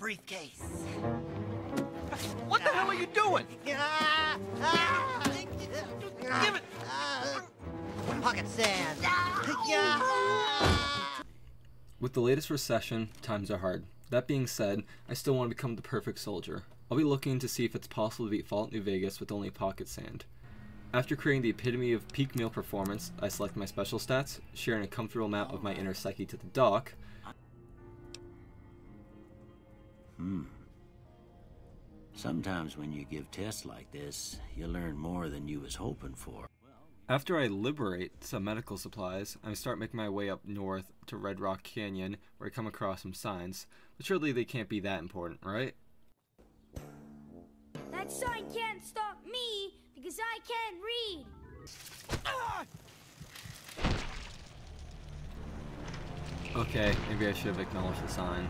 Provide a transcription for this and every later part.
briefcase. What the hell are you doing? Give it! Pocket sand. With the latest recession, times are hard. That being said, I still want to become the perfect soldier. I'll be looking to see if it's possible to beat Fallout New Vegas with only pocket sand. After creating the epitome of peak meal performance, I select my special stats, sharing a comfortable map of my inner psyche to the dock. Sometimes when you give tests like this, you learn more than you was hoping for. After I liberate some medical supplies, I start making my way up north to Red Rock Canyon, where I come across some signs. But surely they can't be that important, right? That sign can't stop me, because I can't read. Okay, maybe I should have acknowledged the sign.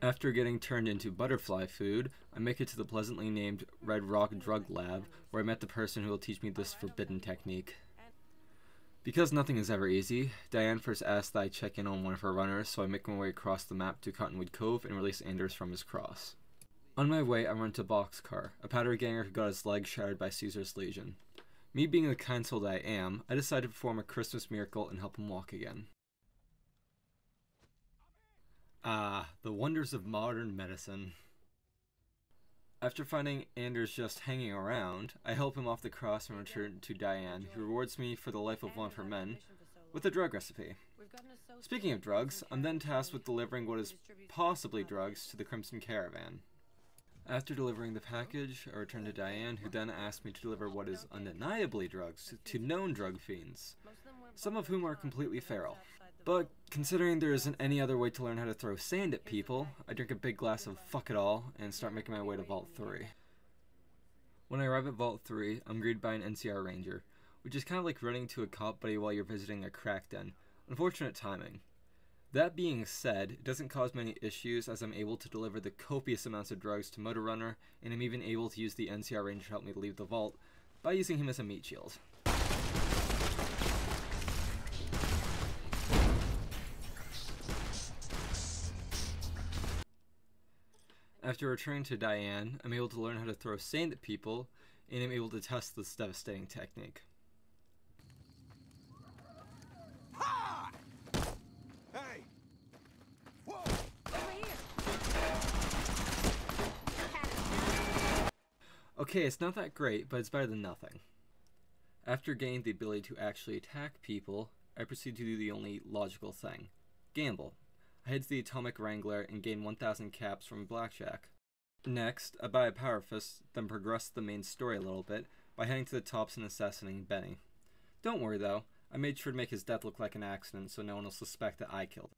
After getting turned into butterfly food, I make it to the pleasantly named Red Rock Drug Lab, where I met the person who will teach me this forbidden technique. Because nothing is ever easy, Diane first asked that I check in on one of her runners, so I make my way across the map to Cottonwood Cove and release Anders from his cross. On my way, I run into Boxcar, a powder ganger who got his leg shattered by Caesar's Legion. Me being the kind soul that I am, I decide to perform a Christmas miracle and help him walk again. Ah, the wonders of modern medicine. After finding Anders just hanging around, I help him off the cross and return to Diane, who rewards me for the life of one of her men with a drug recipe. Speaking of drugs, I'm then tasked with delivering what is possibly drugs to the Crimson Caravan. After delivering the package, I return to Diane, who then asks me to deliver what is undeniably drugs to known drug fiends, some of whom are completely feral. But considering there isn't any other way to learn how to throw sand at people, I drink a big glass of fuck it all and start making my way to Vault 3. When I arrive at Vault 3, I'm greeted by an NCR Ranger, which is kind of like running to a cop buddy while you're visiting a crack den. Unfortunate timing. That being said, it doesn't cause many issues as I'm able to deliver the copious amounts of drugs to Motor Runner, and I'm even able to use the NCR Ranger to help me leave the vault by using him as a meat shield. After returning to Diane, I'm able to learn how to throw sand at people, and I'm able to test this devastating technique. Ha! Hey! Whoa! Okay, it's not that great, but it's better than nothing. After gaining the ability to actually attack people, I proceed to do the only logical thing. Gamble. I head to the Atomic Wrangler and gain 1,000 caps from Blackjack. Next, I buy a Power Fist, then progress the main story a little bit by heading to the tops and assassinating Benny. Don't worry though, I made sure to make his death look like an accident so no one will suspect that I killed him.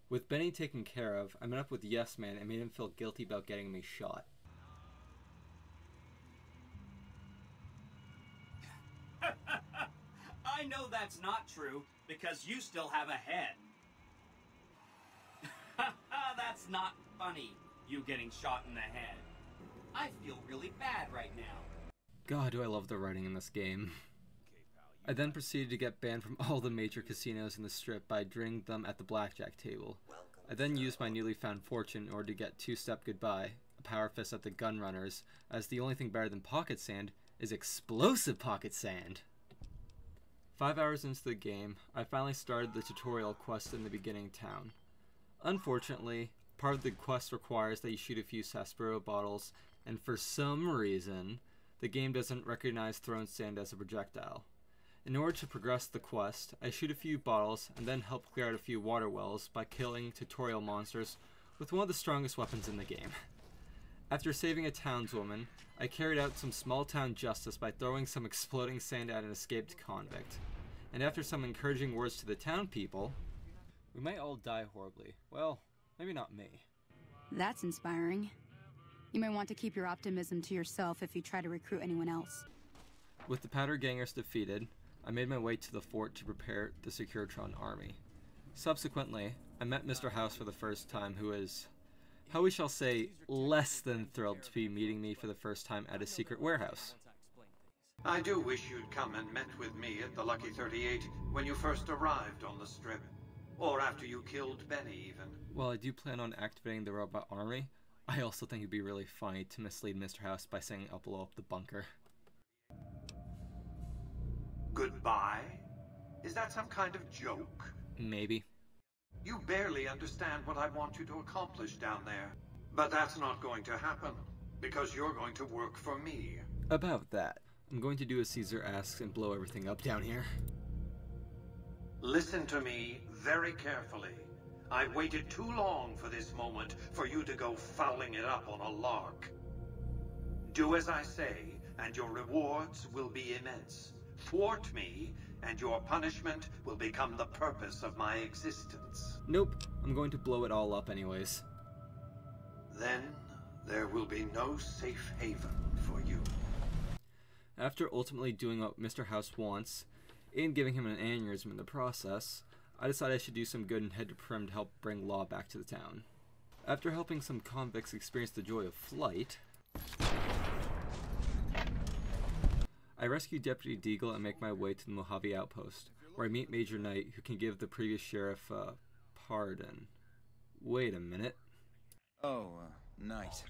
With Benny taken care of, I met up with Yes Man and made him feel guilty about getting me shot. I know that's not true, because you still have a head. That's not funny, you getting shot in the head. I feel really bad right now. God, do I love the writing in this game. I then proceeded to get banned from all the major casinos in the strip by draining them at the blackjack table. I then used my newly found fortune in order to get Two-Step Goodbye, a Power Fist at the Gun Runners, as the only thing better than pocket sand is explosive pocket sand. 5 hours into the game, I finally started the tutorial quest in the beginning town. Unfortunately, part of the quest requires that you shoot a few sarsaparilla bottles, and for some reason, the game doesn't recognize thrown sand as a projectile. In order to progress the quest, I shoot a few bottles and then help clear out a few water wells by killing tutorial monsters with one of the strongest weapons in the game. After saving a townswoman, I carried out some small town justice by throwing some exploding sand at an escaped convict. And after some encouraging words to the town people, we might all die horribly. Well, maybe not me. That's inspiring. You may want to keep your optimism to yourself if you try to recruit anyone else. With the powder gangers defeated, I made my way to the fort to prepare the Securitron army. Subsequently, I met Mr. House for the first time, who is, how we shall say, less than thrilled to be meeting me for the first time at a secret warehouse. I do wish you'd come and met with me at the Lucky 38 when you first arrived on the Strip. Or after you killed Benny, even. While I do plan on activating the robot army, I also think it'd be really funny to mislead Mr. House by saying I'll blow up the bunker. Goodbye? Is that some kind of joke? Maybe. You barely understand what I want you to accomplish down there. But that's not going to happen, because you're going to work for me. About that, I'm going to do as Caesar asks and blow everything up down here. Listen to me very carefully. I waited too long for this moment for you to go fouling it up on a lark. Do as I say, and your rewards will be immense. Thwart me, and your punishment will become the purpose of my existence. Nope, I'm going to blow it all up anyways. Then, there will be no safe haven for you. After ultimately doing what Mr. House wants, and giving him an aneurysm in the process, I decided I should do some good and head to Primm to help bring law back to the town. After helping some convicts experience the joy of flight, I rescue Deputy Deagle and make my way to the Mojave Outpost, where I meet Major Knight, who can give the previous sheriff a pardon. Wait a minute. Oh, Knight.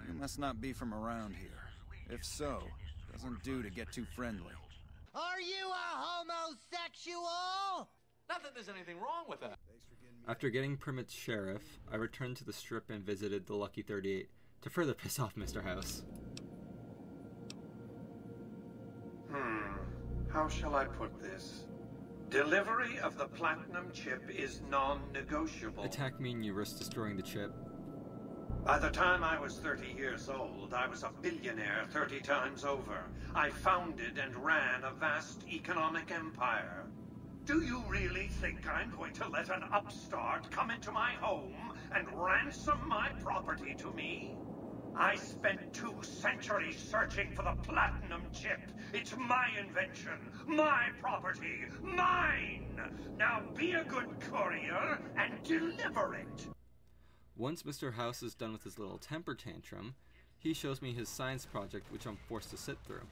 You must not be from around here. If so, doesn't do to get too friendly. Are you a homosexual? Not that there's anything wrong with that. After getting Primmit's sheriff, I returned to the Strip and visited the Lucky 38 to further piss off Mr. House. How shall I put this? Delivery of the platinum chip is non-negotiable. Attack me and you risk destroying the chip. By the time I was 30 years old, I was a billionaire 30 times over. I founded and ran a vast economic empire. Do you really think I'm going to let an upstart come into my home and ransom my property to me? I spent 2 centuries searching for the platinum chip. It's my invention, my property, mine! Now be a good courier and deliver it! Once Mr. House is done with his little temper tantrum, he shows me his science project, which I'm forced to sit through.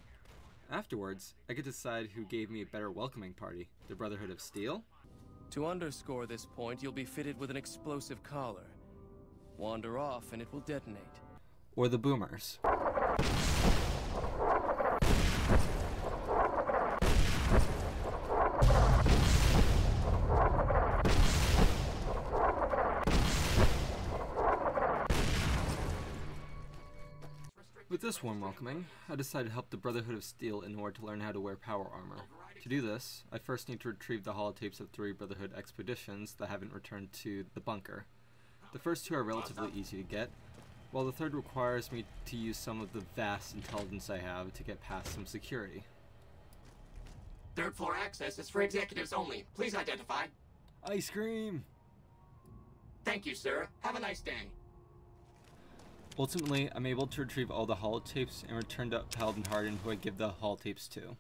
Afterwards, I get to decide who gave me a better welcoming party, the Brotherhood of Steel? To underscore this point, you'll be fitted with an explosive collar. Wander off and it will detonate. Or the Boomers? With this warm welcoming, I decided to help the Brotherhood of Steel in order to learn how to wear power armor. To do this, I first need to retrieve the holotapes of 3 Brotherhood expeditions that haven't returned to the bunker. The first 2 are relatively easy to get, while the third requires me to use some of the vast intelligence I have to get past some security. 3rd floor access is for executives only. Please identify. Ice cream! Thank you, sir. Have a nice day. Ultimately, I'm able to retrieve all the holotapes and return to Paladin Hardin, who I give the holotapes to,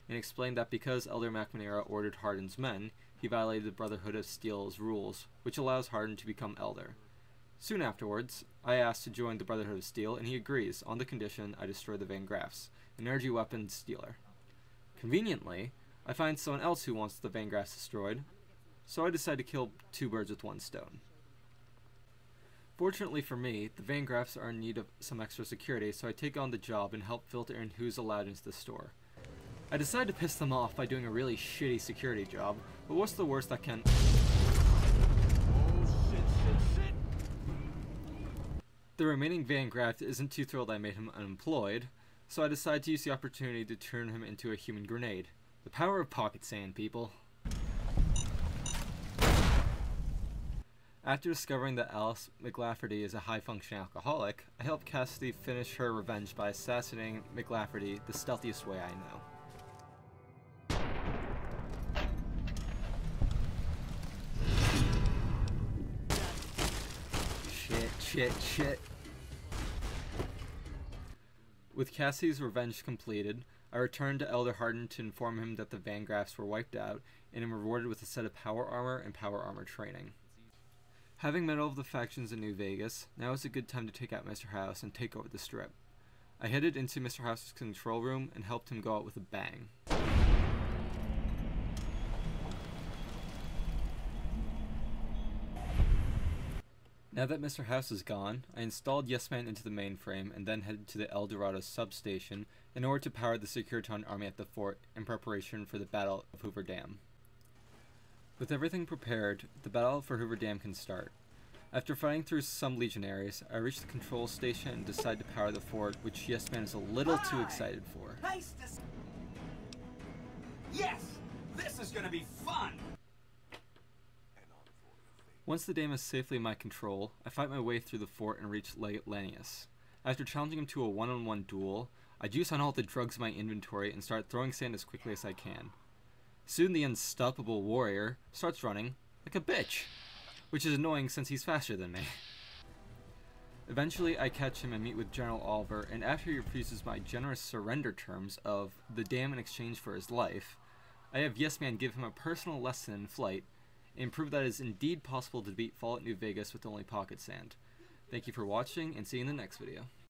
and explain that because Elder MacMonera ordered Hardin's men, he violated the Brotherhood of Steel's rules, which allows Hardin to become Elder. Soon afterwards, I asked to join the Brotherhood of Steel, and he agrees, on the condition I destroy the Van Graffs, an energy weapons dealer. Conveniently, I find someone else who wants the Van Graffs destroyed, so I decide to kill 2 birds with 1 stone. Fortunately for me, the Van Graffs are in need of some extra security, so I take on the job and help filter in who's allowed into the store. I decide to piss them off by doing a really shitty security job, but what's the worst that can... Shit. The remaining Van Graff isn't too thrilled I made him unemployed, so I decide to use the opportunity to turn him into a human grenade. The power of pocket sand, people. After discovering that Alice McLafferty is a high-functioning alcoholic, I help Cassidy finish her revenge by assassinating McLafferty the stealthiest way I know. Shit. With Cassidy's revenge completed, I return to Elder Hardin to inform him that the Van Graffs were wiped out, and am rewarded with a set of power armor and power armor training. Having met all of the factions in New Vegas, now is a good time to take out Mr. House and take over the Strip. I headed into Mr. House's control room and helped him go out with a bang. Now that Mr. House is gone, I installed Yes Man into the mainframe and then headed to the El Dorado substation in order to power the Securiton army at the fort in preparation for the Battle of Hoover Dam. With everything prepared, the battle for Hoover Dam can start. After fighting through some legionaries, I reached the control station and decided to power the fort, which Yes Man is a little too excited for. Nice to Yes! This is gonna be fun! Once the dam is safely in my control, I fight my way through the fort and reach Legate Lanius. After challenging him to a one-on-one duel, I juice on all the drugs in my inventory and start throwing sand as quickly as I can. Soon the unstoppable warrior starts running like a bitch, which is annoying since he's faster than me. Eventually I catch him and meet with General Oliver, and after he refuses my generous surrender terms of the dam in exchange for his life, I have Yes Man give him a personal lesson in flight and prove that it is indeed possible to beat Fallout New Vegas with only pocket sand. Thank you for watching, and see you in the next video.